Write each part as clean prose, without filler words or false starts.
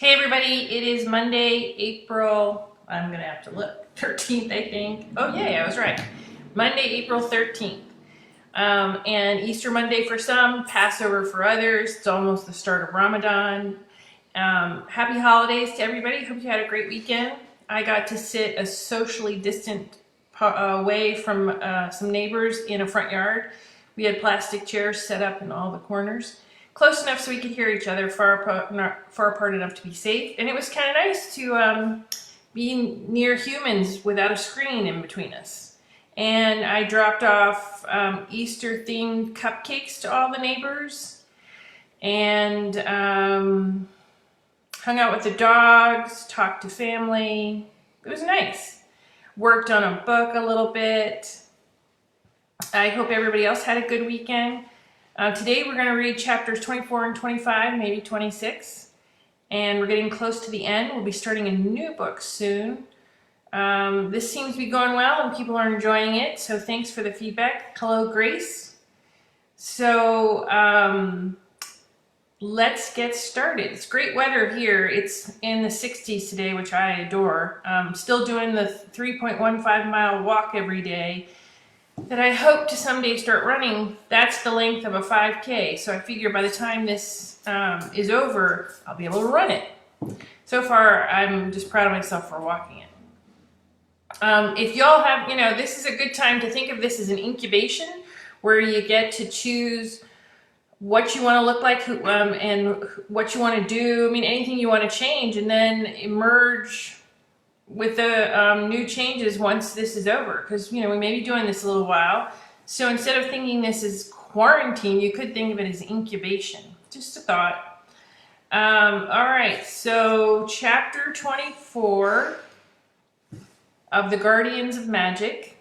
Hey everybody, it is Monday, April, I'm gonna have to look, 13th I think. Oh yay, I was right. Monday, April 13th. And Easter Monday for some, Passover for others. It's almost the start of Ramadan. Happy holidays to everybody. Hope you had a great weekend. I got to sit a socially distant away from some neighbors in a front yard. We had plastic chairs set up in all the corners, close enough so we could hear each other, far apart enough to be safe. And it was kind of nice to be near humans without a screen in between us. And I dropped off Easter-themed cupcakes to all the neighbors, and hung out with the dogs, talked to family. It was nice. Worked on a book a little bit. I hope everybody else had a good weekend. Today we're going to read chapters 24 and 25, maybe 26. And we're getting close to the end. We'll be starting a new book soon. This seems to be going well and people are enjoying it. So thanks for the feedback. Hello, Grace. So let's get started. It's great weather here. It's in the 60s today, which I adore. Still doing the 3.15 mile walk every day that I hope to someday start running. That's the length of a 5K. So I figure by the time this is over, I'll be able to run it. So far, I'm just proud of myself for walking it. If y'all have, this is a good time to think of this as an incubation where you get to choose what you want to look like and what you want to do. I mean, anything you want to change, and then emerge with the new changes once this is over. Because, we may be doing this a little while. So instead of thinking this is quarantine, you could think of it as incubation. Just a thought. All right, so chapter 24 of the Guardians of Magic.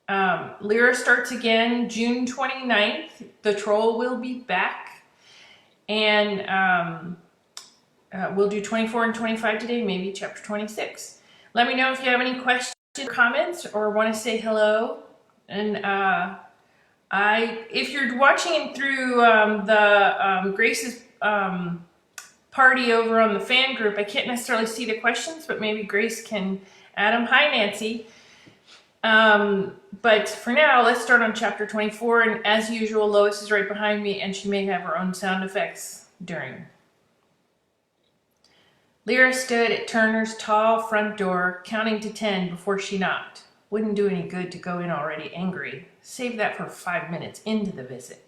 Lyra starts again June 29th. The troll will be back. And we'll do 24 and 25 today, maybe chapter 26. Let me know if you have any questions or comments or want to say hello. And if you're watching through Grace's party over on the fan group, I can't necessarily see the questions, but maybe Grace can add them. Hi, Nancy. But for now, let's start on chapter 24. And as usual, Lois is right behind me, and she may have her own sound effects during. Lyra stood at Turner's tall front door, counting to 10 before she knocked. Wouldn't do any good to go in already angry. Save that for 5 minutes into the visit.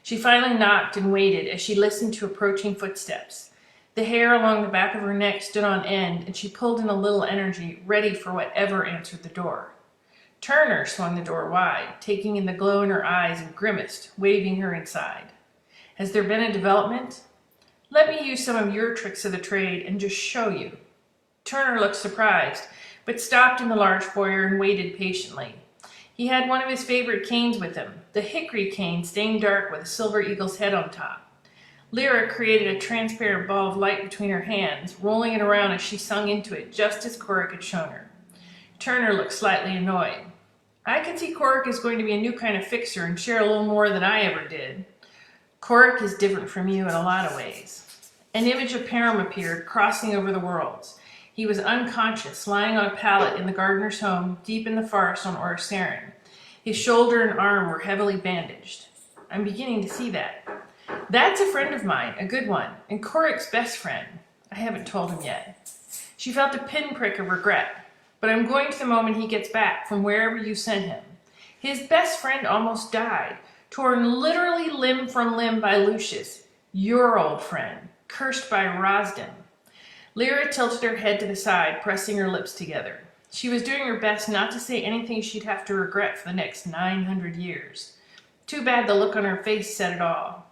She finally knocked and waited as she listened to approaching footsteps. The hair along the back of her neck stood on end, and she pulled in a little energy, ready for whatever answered the door. Turner swung the door wide, taking in the glow in her eyes, and grimaced, waving her inside. Has there been a development? Let me use some of your tricks of the trade and just show you. Turner looked surprised, but stopped in the large foyer and waited patiently. He had one of his favorite canes with him, the hickory cane stained dark with a silver eagle's head on top. Lyra created a transparent ball of light between her hands, rolling it around as she sung into it, just as Korik had shown her. Turner looked slightly annoyed. I can see Korik is going to be a new kind of fixer and share a little more than I ever did. Korik is different from you in a lot of ways. An image of Param appeared, crossing over the worlds. He was unconscious, lying on a pallet in the gardener's home, deep in the forest on Orsarin. His shoulder and arm were heavily bandaged. I'm beginning to see that. That's a friend of mine, a good one, and Korik's best friend. I haven't told him yet. She felt a pinprick of regret, but I'm going to the moment he gets back from wherever you sent him. His best friend almost died, torn literally limb from limb by Lucius, your old friend, cursed by Rosden. Lyra tilted her head to the side, pressing her lips together. She was doing her best not to say anything she'd have to regret for the next 900 years. Too bad the look on her face said it all.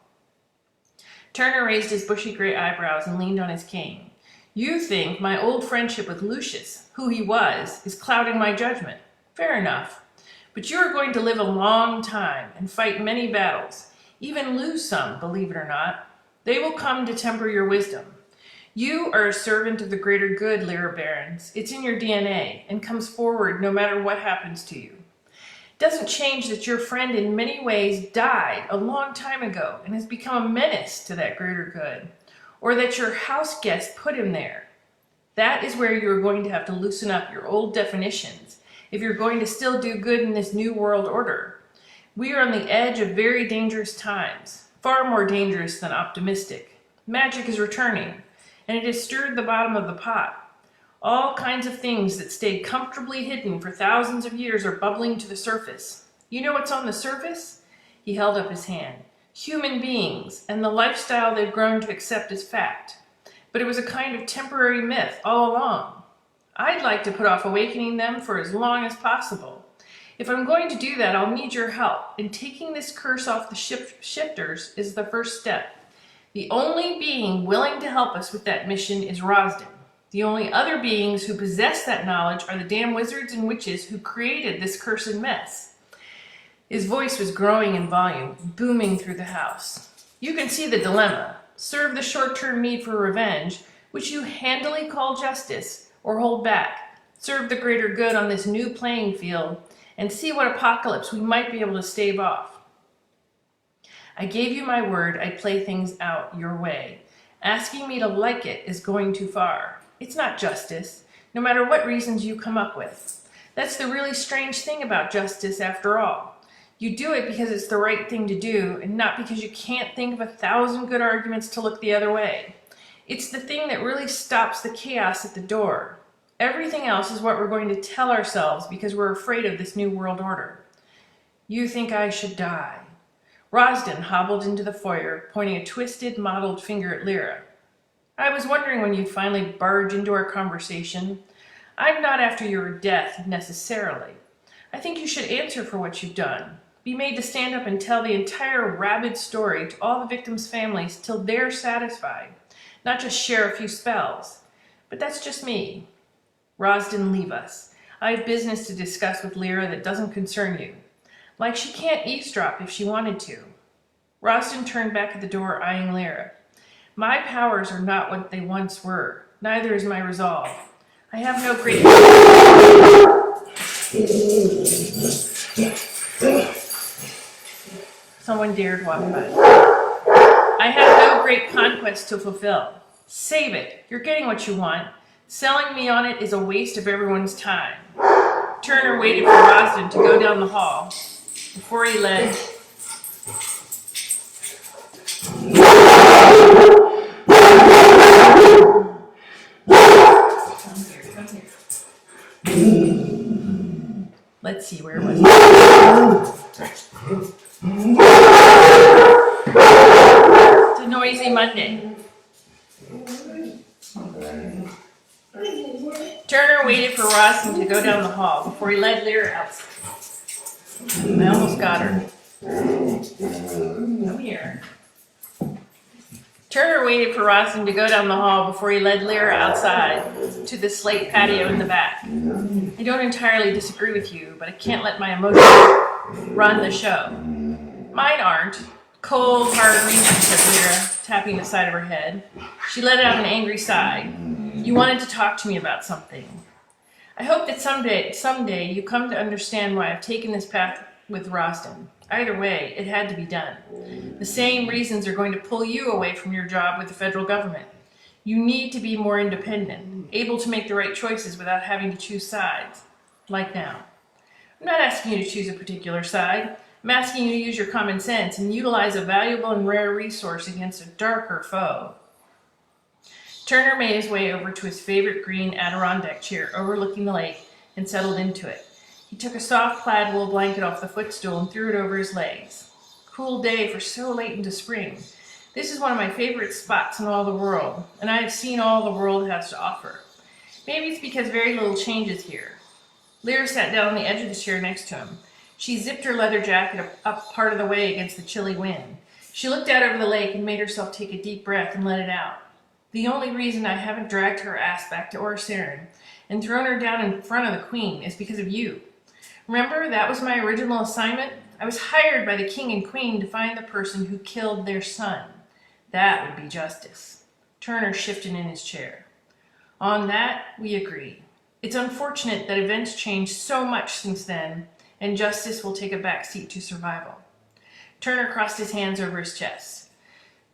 Turner raised his bushy gray eyebrows and leaned on his cane. You think my old friendship with Lucius, who he was, is clouding my judgment. Fair enough. But you are going to live a long time and fight many battles, even lose some, believe it or not. They will come to temper your wisdom. You are a servant of the greater good, Lyra Barons. It's in your DNA and comes forward no matter what happens to you. It doesn't change that your friend in many ways died a long time ago and has become a menace to that greater good. or that your house guest put him there. That is where you're going to have to loosen up your old definitions if you're going to still do good in this new world order. We are on the edge of very dangerous times, far more dangerous than optimistic. Magic is returning, and it has stirred the bottom of the pot. All kinds of things that stayed comfortably hidden for thousands of years are bubbling to the surface. You know what's on the surface? He held up his hand. Human beings, and the lifestyle they've grown to accept as fact. But it was a kind of temporary myth all along. I'd like to put off awakening them for as long as possible. If I'm going to do that, I'll need your help, and taking this curse off the shifters is the first step. The only being willing to help us with that mission is Rosden. The only other beings who possess that knowledge are the damn wizards and witches who created this cursed mess. His voice was growing in volume, booming through the house. You can see the dilemma. Serve the short-term need for revenge, which you handily call justice, or hold back. Serve the greater good on this new playing field, and see what apocalypse we might be able to stave off. I gave you my word I'd play things out your way. Asking me to like it is going too far. It's not justice, no matter what reasons you come up with. That's the really strange thing about justice, after all. You do it because it's the right thing to do, and not because you can't think of 1,000 good arguments to look the other way. It's the thing that really stops the chaos at the door. Everything else is what we're going to tell ourselves because we're afraid of this new world order. You think I should die. Rosden hobbled into the foyer, pointing a twisted, mottled finger at Lyra. I was wondering when you'd finally barge into our conversation. I'm not after your death, necessarily. I think you should answer for what you've done. Be made to stand up and tell the entire rabid story to all the victims' families till they're satisfied, not just share a few spells. But that's just me. Rosden, leave us. I have business to discuss with Lyra that doesn't concern you. Like she can't eavesdrop if she wanted to. Rosden turned back at the door, eyeing Lyra. My powers are not what they once were. Neither is my resolve. I have no great... Someone dared walk by. I have no great conquest to fulfill. Save it. You're getting what you want. Selling me on it is a waste of everyone's time. Turner waited for Rosden to go down the hall before he led... Let's see, where was it? It's a noisy Monday. Turner waited for Rosden to go down the hall before he led Lyra outside. I almost got her. Come here. Turner waited for Rosden to go down the hall before he led Lyra outside to the slate patio in the back. I don't entirely disagree with you, but I can't let my emotions run the show. Mine aren't. Cold, hard reasons, said Lyra, tapping the side of her head. She let out an angry sigh. You wanted to talk to me about something. I hope that someday you come to understand why I've taken this path with Rosden. Either way, it had to be done. The same reasons are going to pull you away from your job with the federal government. You need to be more independent, able to make the right choices without having to choose sides, like now. I'm not asking you to choose a particular side. I'm asking you to use your common sense and utilize a valuable and rare resource against a darker foe. Turner made his way over to his favorite green Adirondack chair overlooking the lake and settled into it. He took a soft plaid wool blanket off the footstool and threw it over his legs. Cool day for so late into spring. This is one of my favorite spots in all the world, and I have seen all the world has to offer. Maybe it's because very little changes here. Lyra sat down on the edge of the chair next to him. She zipped her leather jacket up part of the way against the chilly wind. She looked out over the lake and made herself take a deep breath and let it out. The only reason I haven't dragged her ass back to Orsarin and thrown her down in front of the queen is because of you. Remember, that was my original assignment? I was hired by the king and queen to find the person who killed their son. That would be justice. Turner shifted in his chair. On that, we agree. It's unfortunate that events changed so much since then, and justice will take a back seat to survival. Turner crossed his hands over his chest.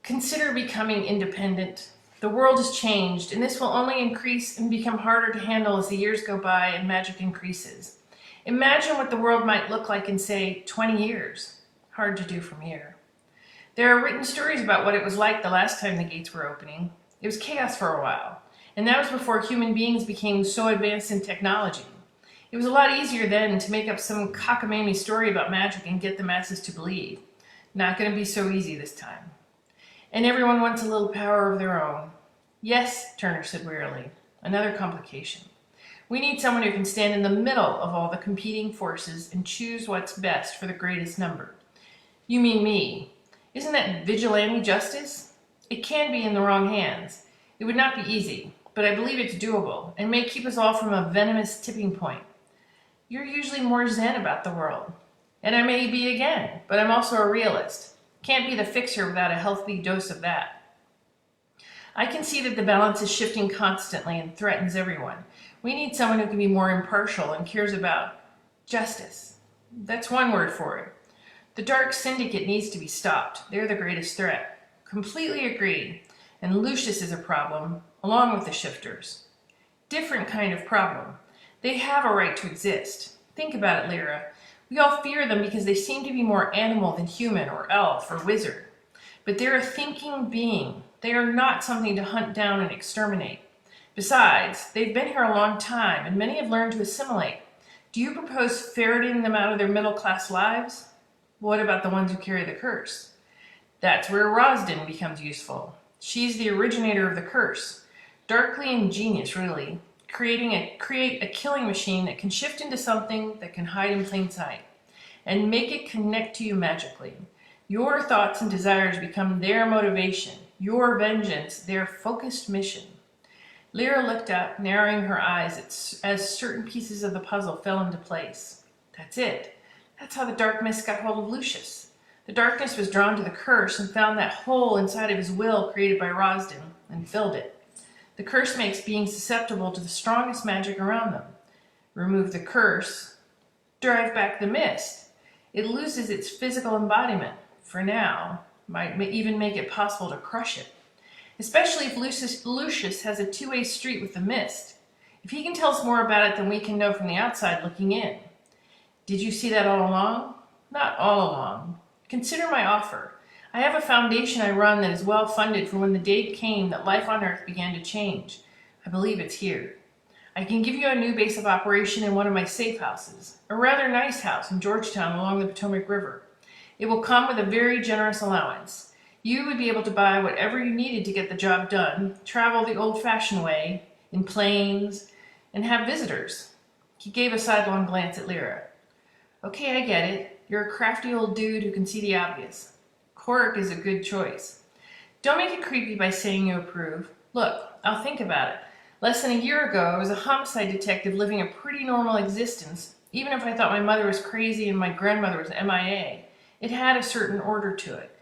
Consider becoming independent. The world has changed, and this will only increase and become harder to handle as the years go by and magic increases. Imagine what the world might look like in, say, 20 years. Hard to do from here. There are written stories about what it was like the last time the gates were opening. It was chaos for a while, and that was before human beings became so advanced in technology. It was a lot easier then to make up some cockamamie story about magic and get the masses to believe. Not going to be so easy this time. And everyone wants a little power of their own. Yes, Turner said wearily. Another complication. We need someone who can stand in the middle of all the competing forces and choose what's best for the greatest number. You mean me. Isn't that vigilante justice? It can be in the wrong hands. It would not be easy, but I believe it's doable and may keep us all from a venomous tipping point. You're usually more zen about the world. And I may be again, but I'm also a realist. Can't be the fixer without a healthy dose of that. I can see that the balance is shifting constantly and threatens everyone. We need someone who can be more impartial and cares about justice. That's one word for it. The Dark Syndicate needs to be stopped. They're the greatest threat. Completely agree. And Lucius is a problem, along with the shifters. Different kind of problem. They have a right to exist. Think about it, Lyra. We all fear them because they seem to be more animal than human or elf or wizard. But they're a thinking being. They are not something to hunt down and exterminate. Besides, they've been here a long time, and many have learned to assimilate. Do you propose ferreting them out of their middle-class lives? What about the ones who carry the curse? That's where Rosden becomes useful. She's the originator of the curse. Darkly ingenious, really. Create a killing machine that can shift into something that can hide in plain sight. And make it connect to you magically. Your thoughts and desires become their motivation. Your vengeance, their focused mission. Lyra looked up, narrowing her eyes as certain pieces of the puzzle fell into place. That's it. That's how the dark mist got hold of Lucius. The darkness was drawn to the curse and found that hole inside of his will created by Rosden and filled it. The curse makes beings susceptible to the strongest magic around them. Remove the curse, drive back the mist. It loses its physical embodiment. For now, might even make it possible to crush it. Especially if Lucius has a two-way street with the mist. If he can tell us more about it than we can know from the outside looking in. Did you see that all along? Not all along. Consider my offer. I have a foundation I run that is well funded for when the day came that life on Earth began to change. I believe it's here. I can give you a new base of operation in one of my safe houses, a rather nice house in Georgetown along the Potomac River. It will come with a very generous allowance. You would be able to buy whatever you needed to get the job done, travel the old-fashioned way, in planes, and have visitors. He gave a sidelong glance at Lyra. Okay, I get it. You're a crafty old dude who can see the obvious. Cork is a good choice. Don't make it creepy by saying you approve. Look, I'll think about it. Less than a year ago, I was a homicide detective living a pretty normal existence, even if I thought my mother was crazy and my grandmother was MIA. It had a certain order to it.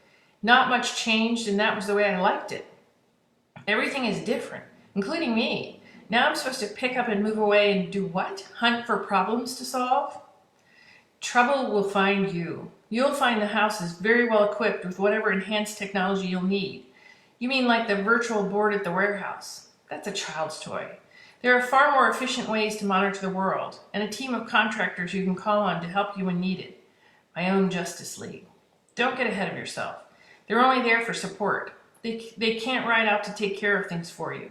Not much changed, and that was the way I liked it. Everything is different, including me. Now I'm supposed to pick up and move away and do what? Hunt for problems to solve? Trouble will find you. You'll find the house is very well equipped with whatever enhanced technology you'll need. You mean like the virtual board at the warehouse? That's a child's toy. There are far more efficient ways to monitor the world, and a team of contractors you can call on to help you when needed. My own Justice League. Don't get ahead of yourself. They're only there for support. They can't ride out to take care of things for you.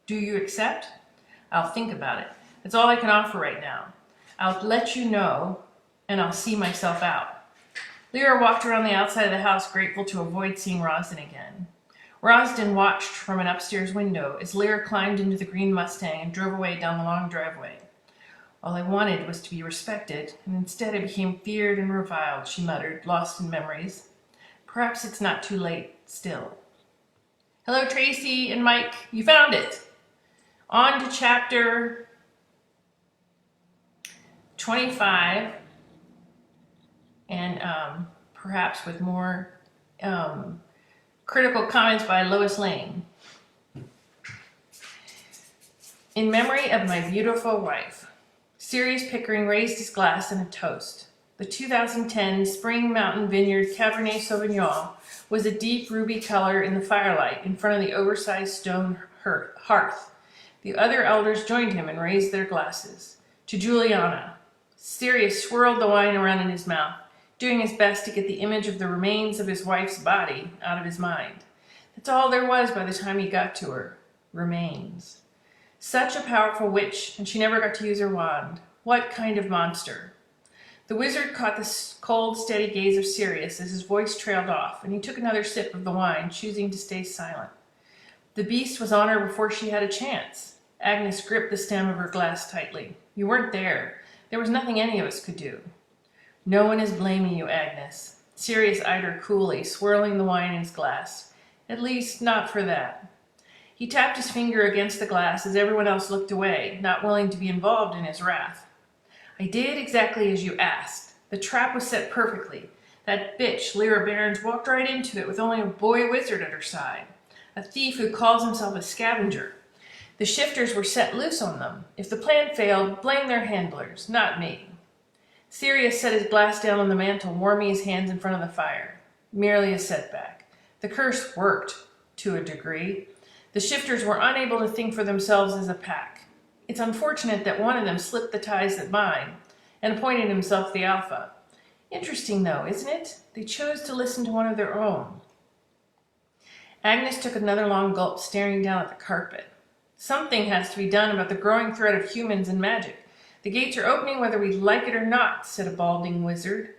Do you accept? I'll think about it. That's all I can offer right now. I'll let you know, and I'll see myself out. Lyra walked around the outside of the house, grateful to avoid seeing Rosden again. Rosden watched from an upstairs window as Lyra climbed into the green Mustang and drove away down the long driveway. All I wanted was to be respected, and instead I became feared and reviled, she muttered, lost in memories. Perhaps it's not too late still. Hello, Tracy and Mike. You found it. On to chapter 25, and perhaps with more critical comments by Lois Lane. In memory of my beautiful wife, Sirius Pickering raised his glass in a toast. The 2010 Spring Mountain Vineyard Cabernet Sauvignon was a deep ruby color in the firelight in front of the oversized stone hearth. The other elders joined him and raised their glasses. To Juliana. Sirius swirled the wine around in his mouth, doing his best to get the image of the remains of his wife's body out of his mind. That's all there was by the time he got to her. Remains. Such a powerful witch, and she never got to use her wand. What kind of monster? The wizard caught the cold, steady gaze of Sirius as his voice trailed off, and he took another sip of the wine, choosing to stay silent. The beast was on her before she had a chance. Agnes gripped the stem of her glass tightly. You weren't there. There was nothing any of us could do. No one is blaming you, Agnes. Sirius eyed her coolly, swirling the wine in his glass. At least, not for that. He tapped his finger against the glass as everyone else looked away, not willing to be involved in his wrath. I did exactly as you asked. The trap was set perfectly. That bitch, Lyra Barnes, walked right into it with only a boy wizard at her side. A thief who calls himself a scavenger. The shifters were set loose on them. If the plan failed, blame their handlers, not me. Sirius set his glass down on the mantel, warming his hands in front of the fire. Merely a setback. The curse worked, to a degree. The shifters were unable to think for themselves as a pack. It's unfortunate that one of them slipped the ties that bind and appointed himself the alpha. Interesting, though, isn't it? They chose to listen to one of their own. Agnes took another long gulp, staring down at the carpet. Something has to be done about the growing threat of humans and magic. The gates are opening whether we like it or not, said a balding wizard.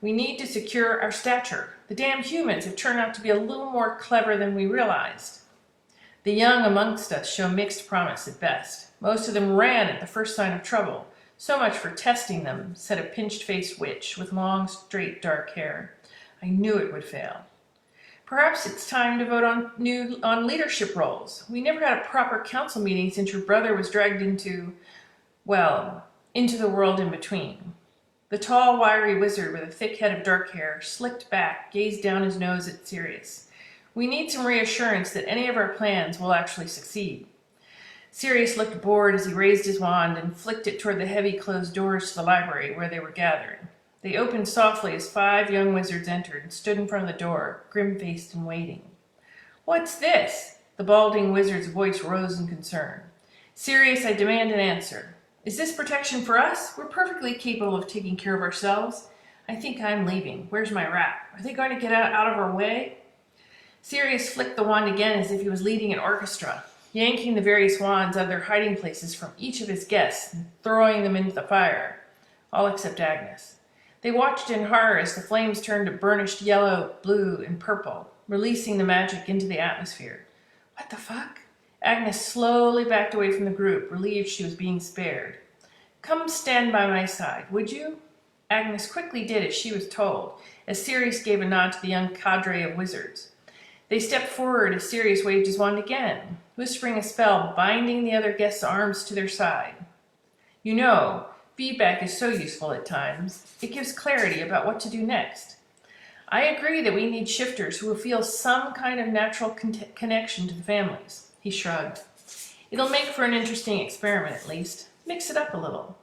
We need to secure our stature. The damn humans have turned out to be a little more clever than we realized. The young amongst us show mixed promise at best. Most of them ran at the first sign of trouble. So much for testing them, said a pinched-faced witch with long, straight, dark hair. I knew it would fail. Perhaps it's time to vote on leadership roles. We never had a proper council meeting since your brother was dragged into the world in between. The tall, wiry wizard with a thick head of dark hair, slicked back, gazed down his nose at Sirius. We need some reassurance that any of our plans will actually succeed. Sirius looked bored as he raised his wand and flicked it toward the heavy closed doors to the library where they were gathering. They opened softly as 5 young wizards entered and stood in front of the door, grim-faced and waiting. What's this? The balding wizard's voice rose in concern. Sirius, I demand an answer. Is this protection for us? We're perfectly capable of taking care of ourselves. I think I'm leaving. Where's my wrap? Are they going to get out of our way? Sirius flicked the wand again as if he was leading an orchestra, yanking the various wands out of their hiding places from each of his guests and throwing them into the fire, all except Agnes. They watched in horror as the flames turned to burnished yellow, blue, and purple, releasing the magic into the atmosphere. What the fuck? Agnes slowly backed away from the group, relieved she was being spared. Come stand by my side, would you? Agnes quickly did as she was told, as Sirius gave a nod to the young cadre of wizards. They stepped forward as Sirius waved his wand again, whispering a spell, binding the other guests' arms to their side. You know, feedback is so useful at times. It gives clarity about what to do next. I agree that we need shifters who will feel some kind of natural connection to the families. He shrugged. It'll make for an interesting experiment, at least. Mix it up a little.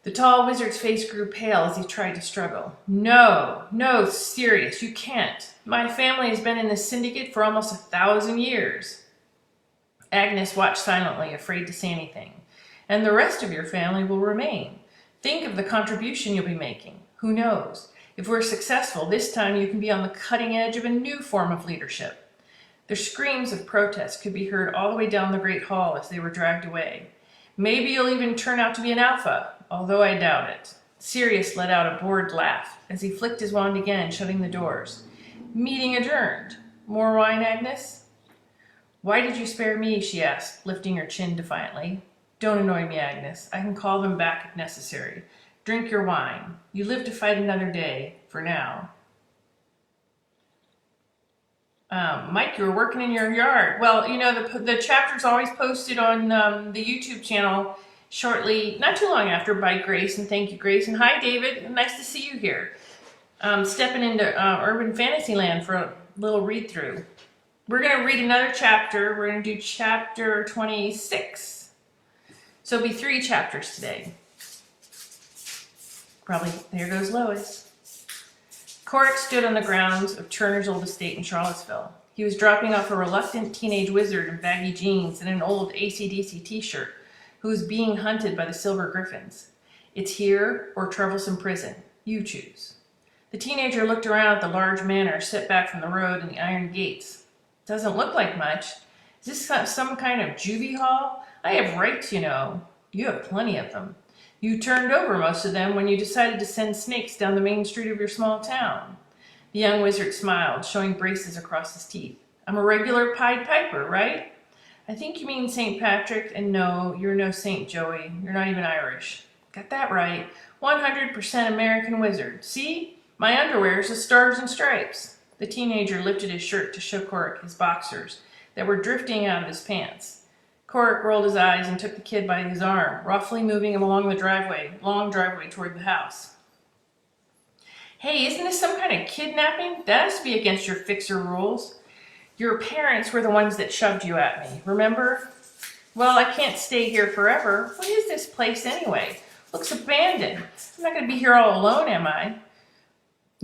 The tall wizard's face grew pale as he tried to struggle. No, Sirius, you can't. My family has been in this syndicate for almost 1,000 years. Agnes watched silently, afraid to say anything. And the rest of your family will remain. Think of the contribution you'll be making. Who knows? If we're successful, this time you can be on the cutting edge of a new form of leadership. Their screams of protest could be heard all the way down the great hall as they were dragged away. Maybe you'll even turn out to be an alpha, although I doubt it. Sirius let out a bored laugh as he flicked his wand again, shutting the doors. Meeting adjourned. More wine, Agnes? Why did you spare me? She asked, lifting her chin defiantly. Don't annoy me, Agnes. I can call them back if necessary. Drink your wine. You live to fight another day, for now. Mike, you were working in your yard. Well, you know, the chapter's always posted on the YouTube channel shortly, not too long after, by Grace. And thank you, Grace. And hi, David. Nice to see you here. Stepping into Urban Fantasyland for a little read-through. We're going to read another chapter. We're going to do chapter 26. So it'll be 3 chapters today. Probably, there goes Lois. Corrick stood on the grounds of Turner's old estate in Charlottesville. He was dropping off a reluctant teenage wizard in baggy jeans and an old AC/DC t-shirt who was being hunted by the Silver Griffins. It's here or troublesome prison. You choose. The teenager looked around at the large manor set back from the road and the iron gates. Doesn't look like much. Is this some kind of juvie hall? I have rights, you know. You have plenty of them. You turned over most of them when you decided to send snakes down the main street of your small town. The young wizard smiled, showing braces across his teeth. I'm a regular Pied Piper, right? I think you mean St. Patrick, and no, you're no saint, Joey. You're not even Irish. Got that right. 100% American wizard. See? My underwear's a stars and stripes. The teenager lifted his shirt to show Corrick his boxers that were drifting out of his pants. Corrick rolled his eyes and took the kid by his arm, roughly moving him along the long driveway toward the house. Hey, isn't this some kind of kidnapping? That has to be against your fixer rules. Your parents were the ones that shoved you at me, remember? Well, I can't stay here forever. What is this place anyway? Looks abandoned. I'm not going to be here all alone, am I?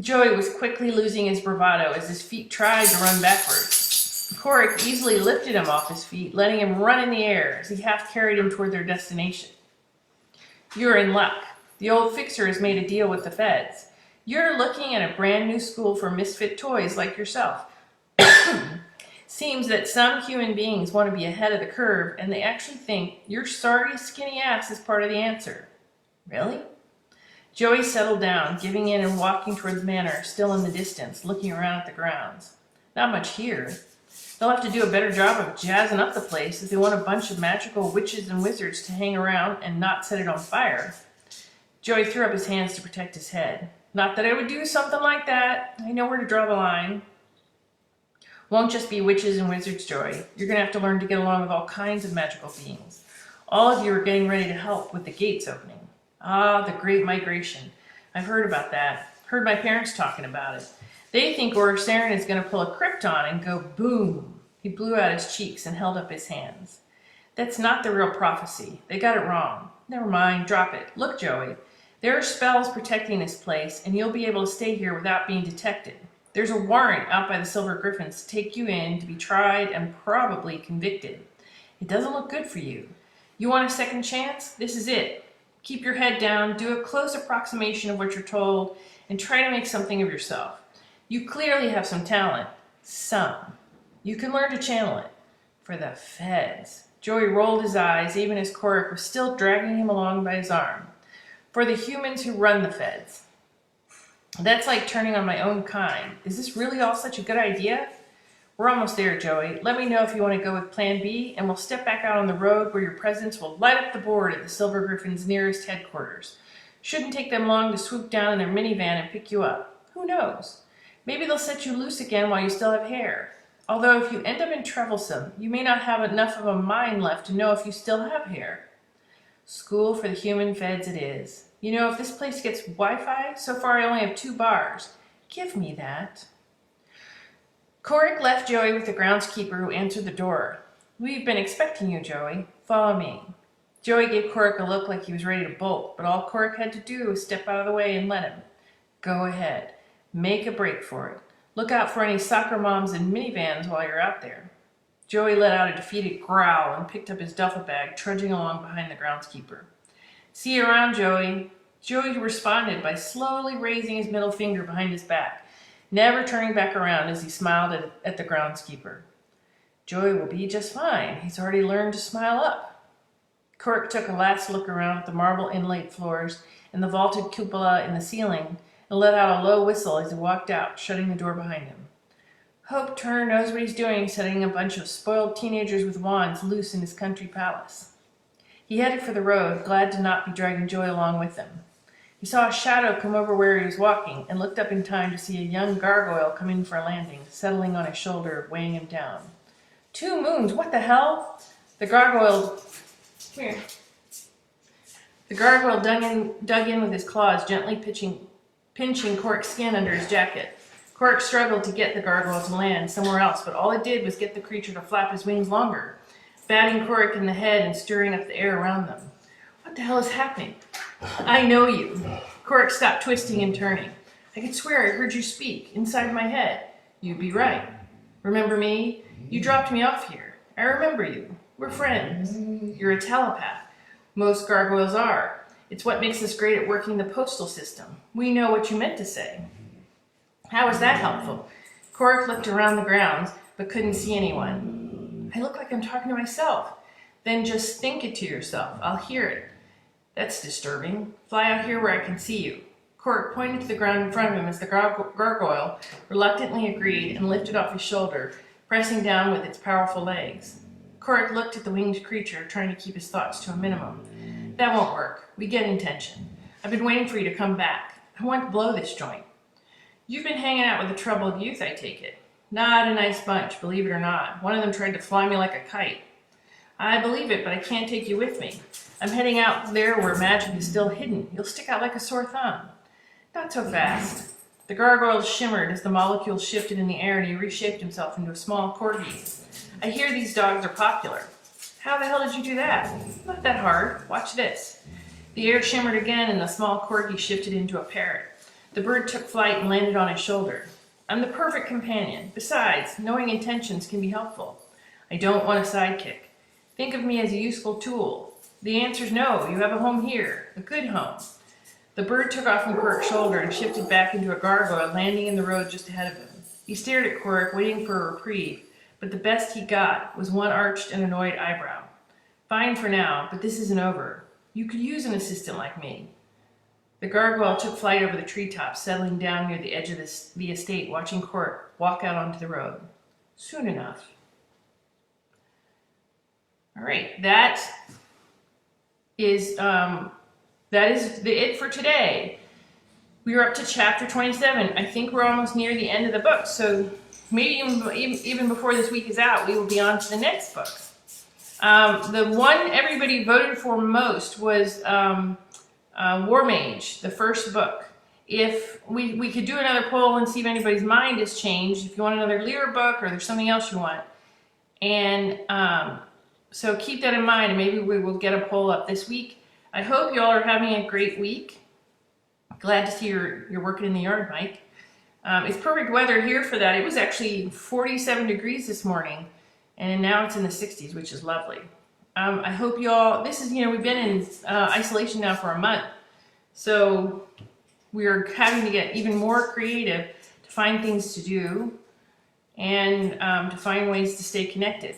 Joey was quickly losing his bravado as his feet tried to run backwards. Corrick easily lifted him off his feet, letting him run in the air as he half carried him toward their destination. You're in luck. The old fixer has made a deal with the feds. You're looking at a brand new school for misfit toys like yourself. Seems that some human beings want to be ahead of the curve, and they actually think your sorry, skinny ass is part of the answer. Really? Joey settled down, giving in and walking toward the manor, still in the distance, looking around at the grounds. Not much here. They'll have to do a better job of jazzing up the place if they want a bunch of magical witches and wizards to hang around and not set it on fire. Joey threw up his hands to protect his head. Not that I would do something like that. I know where to draw the line. Won't just be witches and wizards, Joey. You're going to have to learn to get along with all kinds of magical beings. All of you are getting ready to help with the gates opening. Ah, the Great Migration. I've heard about that. Heard my parents talking about it. They think Orisarin is going to pull a Krypton and go boom. He blew out his cheeks and held up his hands. That's not the real prophecy. They got it wrong. Never mind, drop it. Look, Joey, there are spells protecting this place, and you'll be able to stay here without being detected. There's a warrant out by the Silver Griffins to take you in to be tried and probably convicted. It doesn't look good for you. You want a second chance? This is it. Keep your head down, do a close approximation of what you're told, and try to make something of yourself. You clearly have some talent. Some. You can learn to channel it. For the feds. Joey rolled his eyes, even as Corrick was still dragging him along by his arm. For the humans who run the feds. That's like turning on my own kind. Is this really all such a good idea? We're almost there, Joey. Let me know if you want to go with Plan B, and we'll step back out on the road where your presence will light up the board at the Silver Griffin's nearest headquarters. Shouldn't take them long to swoop down in their minivan and pick you up. Who knows? Maybe they'll set you loose again while you still have hair. Although if you end up in Troublesome, you may not have enough of a mind left to know if you still have hair. School for the human feds it is. You know, if this place gets Wi-Fi, so far I only have 2 bars. Give me that. Corrick left Joey with the groundskeeper who answered the door. We've been expecting you, Joey. Follow me. Joey gave Corrick a look like he was ready to bolt, but all Corrick had to do was step out of the way and let him. Go ahead. Make a break for it. Look out for any soccer moms in minivans while you're out there. Joey let out a defeated growl and picked up his duffel bag, trudging along behind the groundskeeper. See you around, Joey. Joey responded by slowly raising his middle finger behind his back, never turning back around as he smiled at the groundskeeper. Joey will be just fine. He's already learned to smile up. Corrick took a last look around at the marble inlaid floors and the vaulted cupola in the ceiling and let out a low whistle as he walked out, shutting the door behind him. Hope Turner knows what he's doing, setting a bunch of spoiled teenagers with wands loose in his country palace. He headed for the road, glad to not be dragging Joey along with him. He saw a shadow come over where he was walking and looked up in time to see a young gargoyle come in for a landing, settling on his shoulder, weighing him down. 2 moons, what the hell? The gargoyle dug in with his claws, gently pinching Corrick's skin under his jacket. Corrick struggled to get the gargoyle to land somewhere else, but all it did was get the creature to flap his wings longer, batting Corrick in the head and stirring up the air around them. What the hell is happening? I know you. Corrick stopped twisting and turning. I could swear I heard you speak inside my head. You'd be right. Remember me? You dropped me off here. I remember you. We're friends. You're a telepath. Most gargoyles are. It's what makes us great at working the postal system. We know what you meant to say. How is that helpful? Cork looked around the grounds, but couldn't see anyone. I look like I'm talking to myself. Then just think it to yourself. I'll hear it. That's disturbing. Fly out here where I can see you. Cork pointed to the ground in front of him as the gargoyle reluctantly agreed and lifted off his shoulder, pressing down with its powerful legs. Cork looked at the winged creature, trying to keep his thoughts to a minimum. That won't work. We get intention. I've been waiting for you to come back. I want to blow this joint. You've been hanging out with a troubled youth, I take it. Not a nice bunch, believe it or not. One of them tried to fly me like a kite. I believe it, but I can't take you with me. I'm heading out there where magic is still hidden. You'll stick out like a sore thumb. Not so fast. The gargoyle shimmered as the molecules shifted in the air and he reshaped himself into a small corgi. I hear these dogs are popular. How the hell did you do that? Not that hard. Watch this. The air shimmered again and the small corgi shifted into a parrot. The bird took flight and landed on his shoulder. I'm the perfect companion. Besides, knowing intentions can be helpful. I don't want a sidekick. Think of me as a useful tool. The answer's no. You have a home here. A good home. The bird took off from Quirk's shoulder and shifted back into a gargoyle, landing in the road just ahead of him. He stared at Quirk, waiting for a reprieve, but the best he got was one arched and annoyed eyebrow. Fine for now, but this isn't over. You could use an assistant like me. The gargoyle took flight over the treetops, settling down near the edge of the estate, watching Quirk walk out onto the road. Soon enough. All right, that is it for today. We are up to chapter 27. I think we're almost near the end of the book, so maybe even before this week is out, we will be on to the next book. The one everybody voted for most was War Mage, the first book. If we could do another poll and see if anybody's mind has changed, if you want another Lear book or there's something else you want. And so keep that in mind, and maybe we will get a poll up this week. I hope you all are having a great week. Glad to see you're working in the yard, Mike. It's perfect weather here for that. It was actually 47 degrees this morning, and now it's in the 60s, which is lovely. I hope you all, we've been in isolation now for a month, so we're having to get even more creative to find things to do and to find ways to stay connected.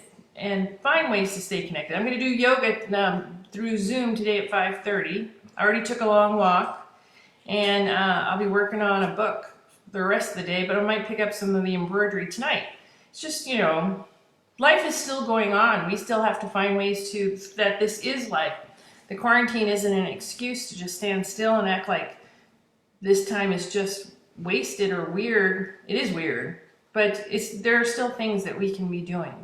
I'm going to do yoga through Zoom today at 5:30. I already took a long walk, and I'll be working on a book the rest of the day, but I might pick up some of the embroidery tonight. It's just, life is still going on. We still have to find ways that this is life. The quarantine isn't an excuse to just stand still and act like this time is just wasted or weird. It is weird, but there are still things that we can be doing.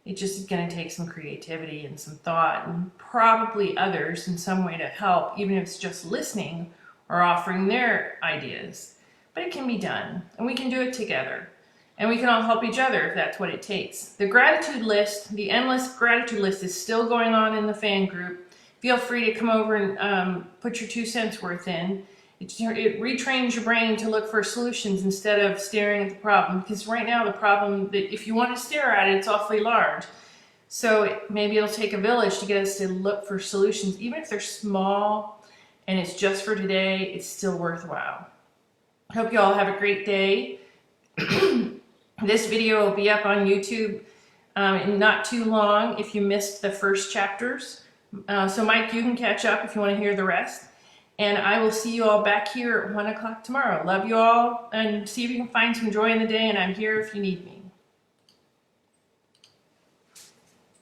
It's just going to take some creativity and some thought and probably others in some way to help, even if it's just listening or offering their ideas. But it can be done, and we can do it together. And we can all help each other if that's what it takes. The gratitude list, the endless gratitude list is still going on in the fan group. Feel free to come over and put your 2 cents worth in. It retrains your brain to look for solutions instead of staring at the problem. Because right now the problem, that if you want to stare at it, it's awfully large. So maybe it'll take a village to get us to look for solutions. Even if they're small and it's just for today, it's still worthwhile. I hope you all have a great day. This video will be up on YouTube in not too long if you missed the first chapters. So Mike, you can catch up if you want to hear the rest. And I will see you all back here at 1 o'clock tomorrow. Love you all, and see if you can find some joy in the day, and I'm here if you need me.